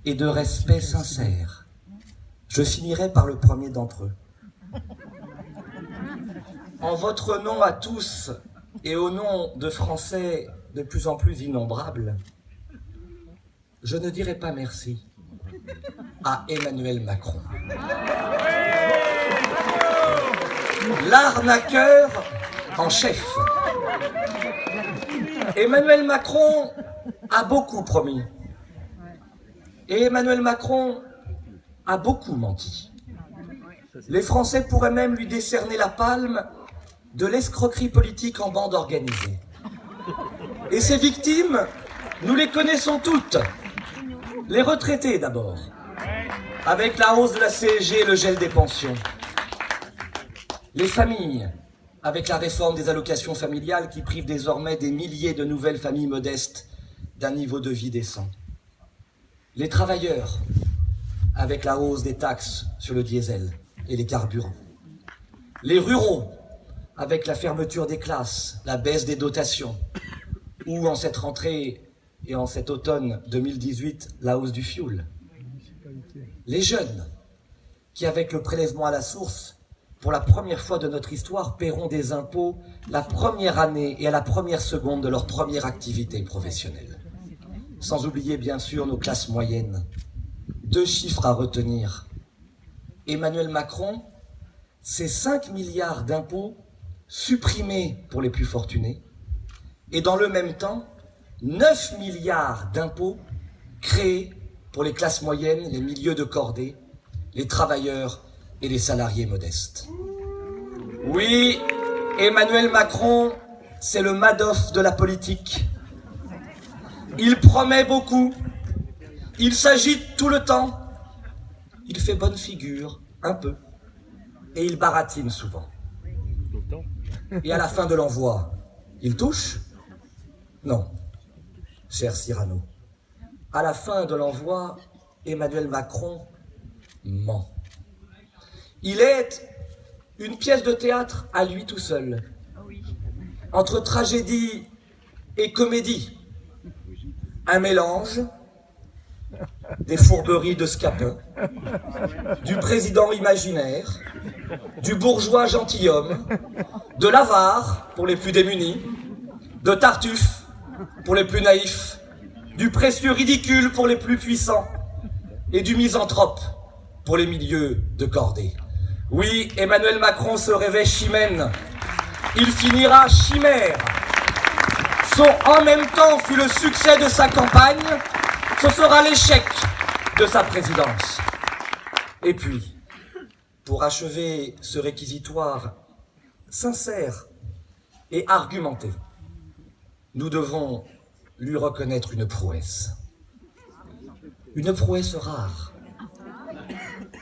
et de respect sincère. Je finirai par le premier d'entre eux. En votre nom à tous et au nom de Français de plus en plus innombrables, je ne dirai pas merci à Emmanuel Macron. L'arnaqueur en chef. Emmanuel Macron a beaucoup promis. Et Emmanuel Macron a beaucoup menti. Les Français pourraient même lui décerner la palme de l'escroquerie politique en bande organisée. Et ces victimes, nous les connaissons toutes. Les retraités d'abord, avec la hausse de la CSG et le gel des pensions. Les familles, avec la réforme des allocations familiales qui prive désormais des milliers de nouvelles familles modestes d'un niveau de vie décent. Les travailleurs, avec la hausse des taxes sur le diesel et les carburants. Les ruraux, avec la fermeture des classes, la baisse des dotations, ou en cette rentrée et en cet automne 2018, la hausse du fioul. Les jeunes, qui avec le prélèvement à la source, pour la première fois de notre histoire, paieront des impôts la première année et à la première seconde de leur première activité professionnelle. Sans oublier bien sûr nos classes moyennes. 2 chiffres à retenir. Emmanuel Macron, c'est 5 milliards d'impôts supprimés pour les plus fortunés et dans le même temps, 9 milliards d'impôts créés pour les classes moyennes, les milieux de cordée, les travailleurs et les salariés modestes. Oui, Emmanuel Macron, c'est le Madoff de la politique. Il promet beaucoup, il s'agite tout le temps, il fait bonne figure, un peu, et il baratine souvent. Et à la fin de l'envoi, il touche? Non, cher Cyrano. À la fin de l'envoi, Emmanuel Macron ment. Il est une pièce de théâtre à lui tout seul, entre tragédie et comédie. Un mélange des fourberies de Scapin, du président imaginaire, du bourgeois gentilhomme, de l'avare pour les plus démunis, de Tartuffe pour les plus naïfs, du précieux ridicule pour les plus puissants et du misanthrope pour les milieux de cordée. Oui, Emmanuel Macron se réveille chimène. Il finira chimère. Son « en même temps » fut le succès de sa campagne, ce sera l'échec de sa présidence. Et puis, pour achever ce réquisitoire sincère et argumenté, nous devons lui reconnaître une prouesse. Une prouesse rare.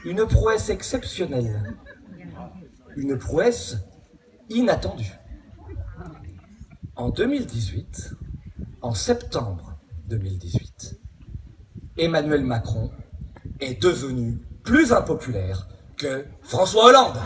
Une prouesse exceptionnelle. Une prouesse inattendue. En 2018, en septembre 2018, Emmanuel Macron est devenu plus impopulaire que François Hollande.